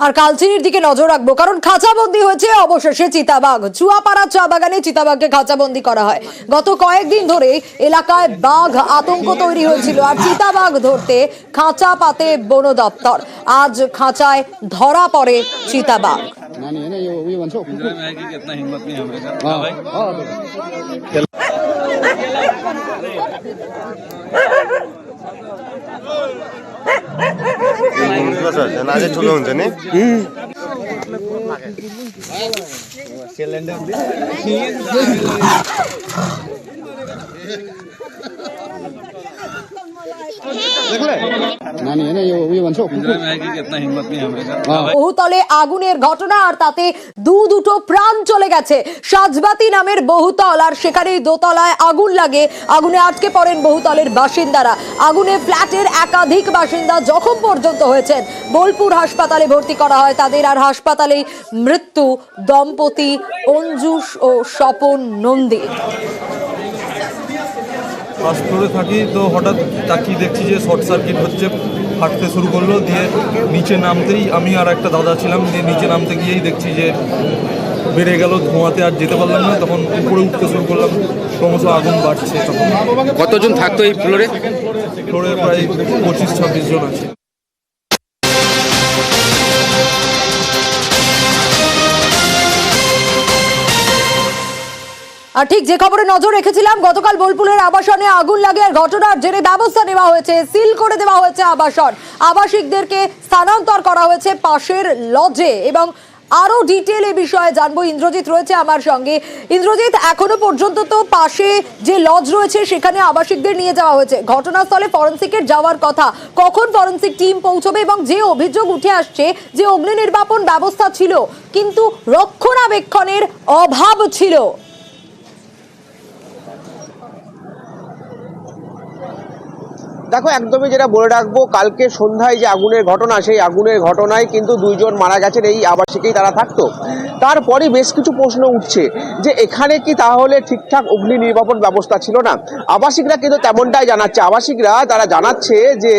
আর কালচিনির দিকে নজর রাখবো, কারণ খাঁচাবন্দি হয়েছে অবশেষে চিতাবাঘ। চুয়াপাড়া চা বাগানে চিতাবাঘকে খাঁচাবন্দি করা হয়। গত কয়েকদিন ধরে এলাকায় বাঘ আতঙ্ক তৈরি হয়েছিল, আর চিতাবাঘ ধরতে খাঁচা পাতে বন দপ্তর। আজ খাঁচায় ধরা পড়ে চিতাবাঘ। আগে চলে হচ্ছে নি বহুতলে আগুনের ঘটনা, আর তাতে দুটো প্রাণ চলে গেছে। সাজবাতি নামের বহুতল, আর সেখানেই দোতলায় আগুন লাগে। আগুনে আটকে পড়েন বহুতলের বাসিন্দারা। আগুনে ফ্ল্যাটের একাধিক বাসিন্দা জখম পর্যন্ত হয়েছেন। বোলপুর হাসপাতালে ভর্তি করা হয় তাদের, আর হাসপাতালেই মৃত্যু দম্পতি অঞ্জুস ও স্বপন নন্দী। ফার্স্ট ফ্লোরে থাকি, তো হঠাৎ তাকিয়ে দেখছি যে শর্ট সার্কিট হচ্ছে, ফাটতে শুরু করলো। দিয়ে নিচে নামতেই আমি আর একটা দাদা ছিলাম, দিয়ে নিচে নামতে গিয়েই দেখছি যে বেড়ে গেল ধোঁয়াতে, আর যেতে পারলাম না। তখন উপরে উঠতে শুরু করলাম, ক্রমশ আগুন বাড়ছে। তখন কতজন থাকতো এই ফ্লোরে? ফ্লোরে প্রায় 25-26 জন আছে। আর ঠিক যে খবরে নজর রেখেছিলাম, গতকাল বোলপুরের আবাসনে আগুন লাগে, আর ঘটনার জেরে ব্যবস্থা নেওয়া হয়েছে, সিল করে দেওয়া হয়েছে আবাসন। আবাসিকদেরকে স্থানান্তর করা হয়েছে পাশের লজে। এবং আরো ডিটেল এ বিষয়ে জানবো, ইন্দ্রজিৎ রয়েছে আমার সঙ্গে। ইন্দ্রজিৎ, এখনো পর্যন্ত তো পাশে যে লজ রয়েছে সেখানে আবাসিকদের নিয়ে যাওয়া হয়েছে, ঘটনাস্থলে ফরেনসিকের যাওয়ার কথা। কখন ফরেনসিক টিম পৌঁছবে? এবং যে অভিযোগ উঠে আসছে যে অগ্নি নির্বাপন ব্যবস্থা ছিল কিন্তু রক্ষণাবেক্ষণের অভাব ছিল। দেখো, একদমই যেটা বলে রাখবো, কালকে সন্ধ্যায় যে আগুনের ঘটনা, সেই আগুনের ঘটনায় কিন্তু 2 জন মারা গেছেন। এই আবাসিকেই তারা থাকতো। তারপরে বেশ কিছু প্রশ্ন উঠছে যে এখানে কি তাহলে ঠিকঠাক অগ্নি নির্বাপন ব্যবস্থা ছিল না? আবাসিকরা কিন্তু তেমনটাই জানাচ্ছে। আবাসিকরা তারা জানাচ্ছে যে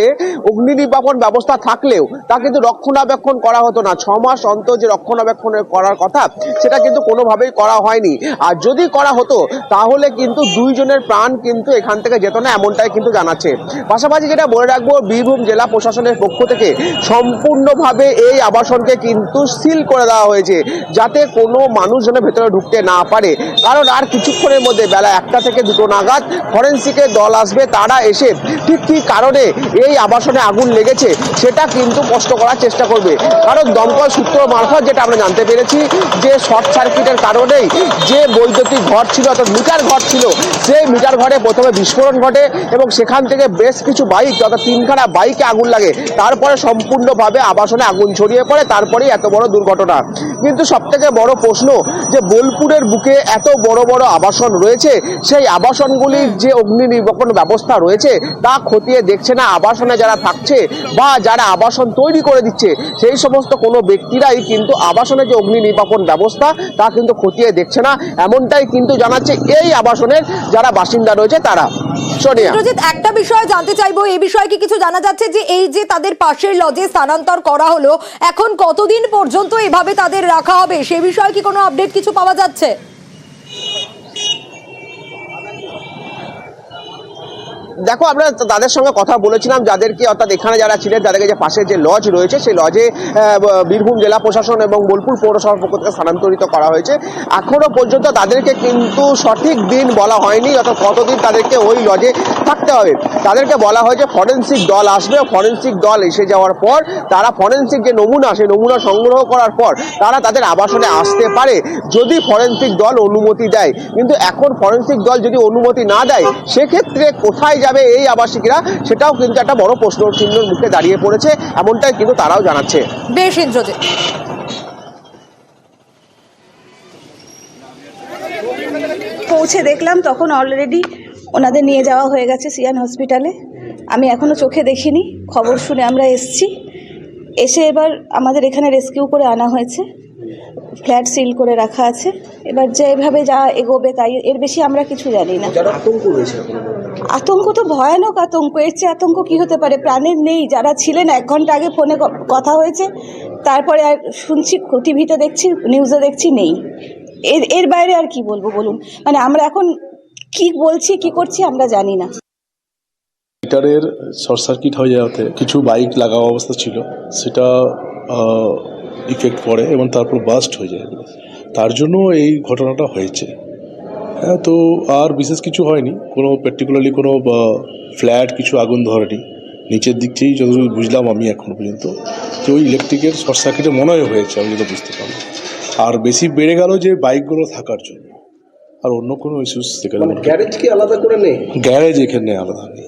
অগ্নি নির্বাপন ব্যবস্থা থাকলেও তা কিন্তু রক্ষণাবেক্ষণ করা হতো না। 6 মাস অন্তর যে রক্ষণাবেক্ষণ করার কথা, সেটা কিন্তু কোনোভাবেই করা হয়নি। আর যদি করা হতো তাহলে কিন্তু 2 জনের প্রাণ কিন্তু এখান থেকে যেত না, এমনটাই কিন্তু জানাচ্ছে। পাশাপাশি যেটা বলে রাখবো, বীরভূম জেলা প্রশাসনের পক্ষ থেকে সম্পূর্ণভাবে এই আবাসনকে কিন্তু সিল করে দেওয়া হয়েছে, যাতে কোনো মানুষ যেন ভেতরে ঢুকতে না পারে। কারণ আর কিছুক্ষণের মধ্যে বেলা 1টা থেকে 2টো নাগাদ ফরেনসিকের দল আসবে। তারা এসে ঠিক কী কারণে এই আবাসনে আগুন লেগেছে সেটা কিন্তু স্পষ্ট করার চেষ্টা করবে। কারণ দমকল সূত্র মারফত যেটা আমরা জানতে পেরেছি যে শর্ট সার্কিটের কারণেই যে বৈদ্যুতিক ঘর ছিল, অর্থাৎ মিটার ঘর ছিল, সেই মিটার ঘরে প্রথমে বিস্ফোরণ ঘটে এবং সেখান থেকে বেশ কিছু বাইক, অর্থাৎ 3খানা বাইকে আগুন লাগে। তারপরে সম্পূর্ণভাবে আবাসনে আগুন ছড়িয়ে পড়ে, তারপরেই এত বড় দুর্ঘটনা। কিন্তু সবথেকে বড় প্রশ্ন যে বোলপুরের বুকে এত বড় বড় আবাসন রয়েছে, সেই আবাসনগুলির যে অগ্নি নির্বাপন ব্যবস্থা রয়েছে তা খতিয়ে দেখছে না আবাসনে যারা থাকছে বা যারা আবাসন তৈরি করে দিচ্ছে, সেই সমস্ত কোনো ব্যক্তিরাই কিন্তু আবাসনের যে অগ্নি নির্বাপন ব্যবস্থা তা কিন্তু খতিয়ে দেখছে না, এমনটাই কিন্তু জানাচ্ছে এই আবাসনের যারা বাসিন্দা রয়েছে তারা। সোনিয়া, একটা বিষয় জানতে চাইবো, এই বিষয়ে কি কিছু জানা যাচ্ছে যে এই যে তাদের পাশের লজে স্থানান্তর করা হলো, এখন কতদিন পর্যন্ত এভাবে তাদের রাখা হবে, সে বিষয়ে কি কোনো আপডেট কিছু পাওয়া যাচ্ছে? দেখো, আমরা তাদের সঙ্গে কথা বলেছিলাম, যাদেরকে, অর্থাৎ এখানে যারা ছিলেন তাদেরকে, যে পাশে যে লজ রয়েছে সেই লজে বীরভূম জেলা প্রশাসন এবং বোলপুর পৌরসভার পক্ষ থেকে স্থানান্তরিত করা হয়েছে। এখনো পর্যন্ত তাদেরকে কিন্তু সঠিক দিন বলা হয়নি, অর্থাৎ কতদিন তাদেরকে ওই লজে থাকতে হবে। তাদেরকে বলা হয়েছে ফরেনসিক দল আসবে, ফরেনসিক দল এসে যাওয়ার পর তারা ফরেনসিক যে নমুনা, সেই নমুনা সংগ্রহ করার পর তারা তাদের আবাসনে আসতে পারে, যদি ফরেনসিক দল অনুমতি দেয়। কিন্তু এখন ফরেনসিক দল যদি অনুমতি না দেয়, সেক্ষেত্রে কোথায় যাবে এই আবাসিকরা, সেটাও কিন্তু একটা বড় প্রশ্ন চিহ্নের মুখে দাঁড়িয়ে পড়েছে, এমনটাই কিন্তু তারাও জানাচ্ছে। বেশ ইন্দ্রজিৎ, পৌঁছে দেখলাম তখন অলরেডি ওনাদের নিয়ে যাওয়া হয়ে গেছে সিয়ান হসপিটালে। আমি এখনও চোখে দেখিনি, খবর শুনে আমরা এসছি। এসে এবার আমাদের এখানে রেস্কিউ করে আনা হয়েছে, ফ্ল্যাট সিল করে রাখা আছে। এবার যেভাবে যা এগোবে তাই, এর বেশি আমরা কিছু জানি না। আতঙ্ক তো ভয়ানক আতঙ্ক, এর চেয়ে আতঙ্ক কী হতে পারে? প্রাণের নেই, যারা ছিলেন 1 ঘন্টা আগে ফোনে কথা হয়েছে তারপরে আর শুনছি টিভিতে দেখছি, নিউজে দেখছি নেই। এর বাইরে আর কি বলবো বলুন? মানে আমরা এখন কি বলছি কি করছি আমরা জানি না। মিটারের শর্ট সার্কিট হয়ে যাওয়াতে কিছু বাইক লাগা অবস্থা ছিল, সেটা ইফেক্ট পড়ে এবং তারপর বাস্ট হয়ে যায়, তার জন্য এই ঘটনাটা হয়েছে। হ্যাঁ, তো আর বিশেষ কিছু হয়নি, কোনো পার্টিকুলারলি কোনো ফ্ল্যাট কিছু আগুন ধরেনি। নিচের দিক থেকেই যতটুকু বুঝলাম আমি এখনো পর্যন্ত, যে ওই ইলেকট্রিকের শর্ট সার্কিটে মনে হয় হয়েছে, আমি যেটা বুঝতে পারলাম। আর বেশি বেড়ে গেল যে বাইকগুলো থাকার জন্য, আর অন্য কোনো ইস্যুস সেখানে গ্যারেজ কি আলাদা করে নেই? গ্যারেজ এখানে আলাদা নেই।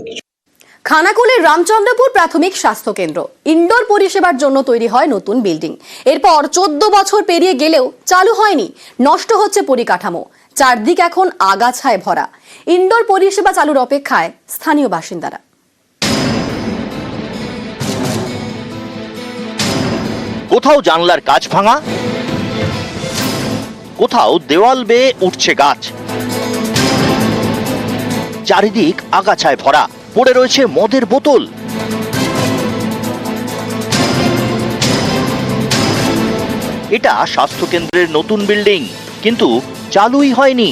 খানাকুলের রামচন্দ্রপুর প্রাথমিক স্বাস্থ্য কেন্দ্র ইনডোর পরিষেবার জন্য তৈরি হয় নতুন বিল্ডিং। এরপর 14 বছর পেরিয়ে গেলেও চালু হয়নি, নষ্ট হচ্ছে পরিকাঠামো, চারদিক এখন আগাছায় ভরা। ইনডোর পরিষেবা চালুর অপেক্ষায় স্থানীয় বাসিন্দারা। কোথাও জানলার কাঁচ ভাঙা, কোথাও দেওয়াল বেয়ে উঠছে গাছ, চারিদিক আগাছায় ভরা, পড়ে রয়েছে মদের বোতল। এটা স্বাস্থ্যকেন্দ্রের নতুন বিল্ডিং, কিন্তু চালুই হয়নি।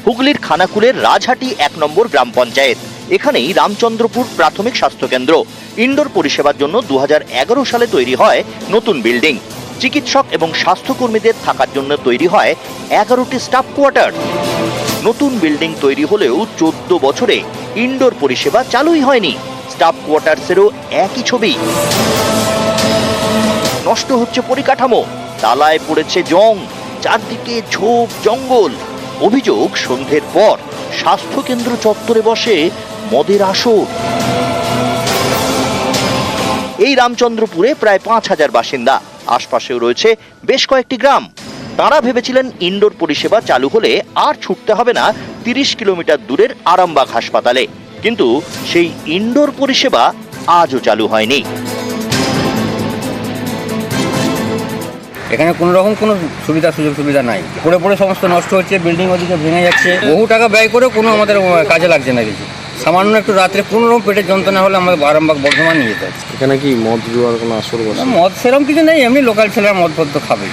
হুগলির খানাকুলের রাজহাটি 1 নম্বর গ্রাম পঞ্চায়েত। এখানেই রামচন্দ্রপুর প্রাথমিক স্বাস্থ্যকেন্দ্র। ইনডোর পরিষেবার জন্য 2011 সালে তৈরি হয় নতুন বিল্ডিং। চিকিৎসক এবং স্বাস্থ্যকর্মীদের থাকার জন্য তৈরি হয় 11টি স্টাফ কোয়ার্টার। নতুন বিল্ডিং তৈরি হলেও 14 বছরে ইনডোর পরিষেবা চালুই হয়নি। স্টাফ কোয়ার্টার্সেরও একই ছবি। নষ্ট হচ্ছে পরিকাঠামো, তালায় পড়েছে জং, চারদিকে ঝোপ জঙ্গল। অভিযোগ, সন্ধ্যের পর স্বাস্থ্যকেন্দ্র চত্বরে বসে মদের আসর। এই রামচন্দ্রপুরে প্রায় 5000 বাসিন্দা, আশপাশেও রয়েছে বেশ কয়েকটি গ্রাম। তারা ভেবেছিলেন ইনডোর পরিষেবা চালু হলে আর ছুটতে হবে না 30 কিলোমিটার দূরের আরামবাগ হাসপাতালে, কিন্তু সেই ইনডোর পরিষেবা আজও চালু হয়নি। এখানে কোনো রকম কোনো সুযোগ সুবিধা নাই, পড়ে পড়ে সমস্ত নষ্ট হচ্ছে, বিল্ডিং ওদিকে ভেঙে যাচ্ছে, বহু টাকা ব্যয় করে কোনো আমাদের কাজে লাগছে না কিছু। সামান্য একটু রাত্রে কোনো রকম পেটের যন্ত্রণা হলে আমাদের আরামবাগ বর্ধমান নিয়ে যেতে হচ্ছে। এখানে কি মদ জুয়ার কোনো আসর বসে? মদ সেরকম কিছু নেই, এমনি লোকাল ছেলেরা মদ ফদ তো খাবে,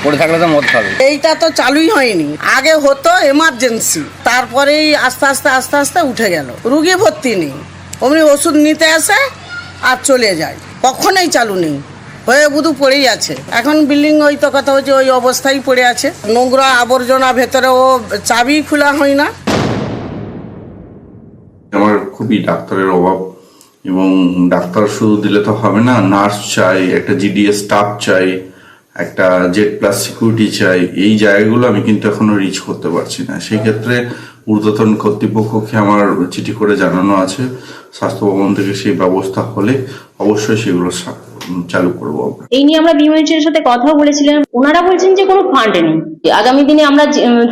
পড়ে থাকলে তো মদ খাবে। এইটা তো চালুই হয়নি। আগে হতো এমার্জেন্সি, তারপরেই আস্তে আস্তে উঠে গেল। রুগী ভর্তি নেই, অমনি ওষুধ নিতে আসে আর চলে যায়, কখনোই চালু নেই, হয়ে বুধু পড়েই আছে। এখন বিল্ডিং ওই তো কথা হচ্ছে ওই অবস্থায় পড়ে আছে, নোংরা আবর্জনা ভেতরে, ও চাবি খোলা হয় না। আমার খুবই ডাক্তারের অভাব, এবং ডাক্তার শুধু দিলে তো হবে না, নার্স চাই, একটা জিডিএস স্টাফ চাই, একটা জেড প্লাস সিকিউরিটি চাই। এই জায়গাগুলো আমি কিন্তু এখনো রিচ করতে পারছি না। সেই ক্ষেত্রে ঊর্ধ্বতন কর্তৃপক্ষকে আমার চিঠি করে জানানো আছে, স্বাস্থ্য ভবন থেকে সেই ব্যবস্থা হলে অবশ্যই সেগুলো চালু করবো। এই নিয়ে আমরা বিএমএইচের সাথে কথাও বলেছিলাম, ওনারা বলছেন যে কোনো ফান্ড নেই। আগামী দিনে আমরা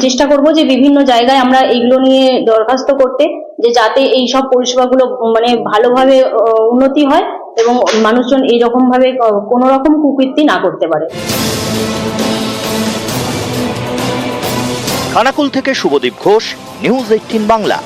চেষ্টা করব যে বিভিন্ন জায়গায় আমরা এইগুলো নিয়ে দরখাস্ত করতে, যে যাতে এই সব পরিষেবাগুলো মানে ভালোভাবে উন্নতি হয় এবং মানুষজন এইরকম ভাবে কোনো রকম কুকীর্তি না করতে পারে। খানাকুল থেকে শুভদীপ ঘোষ, নিউজ 18 বাংলা।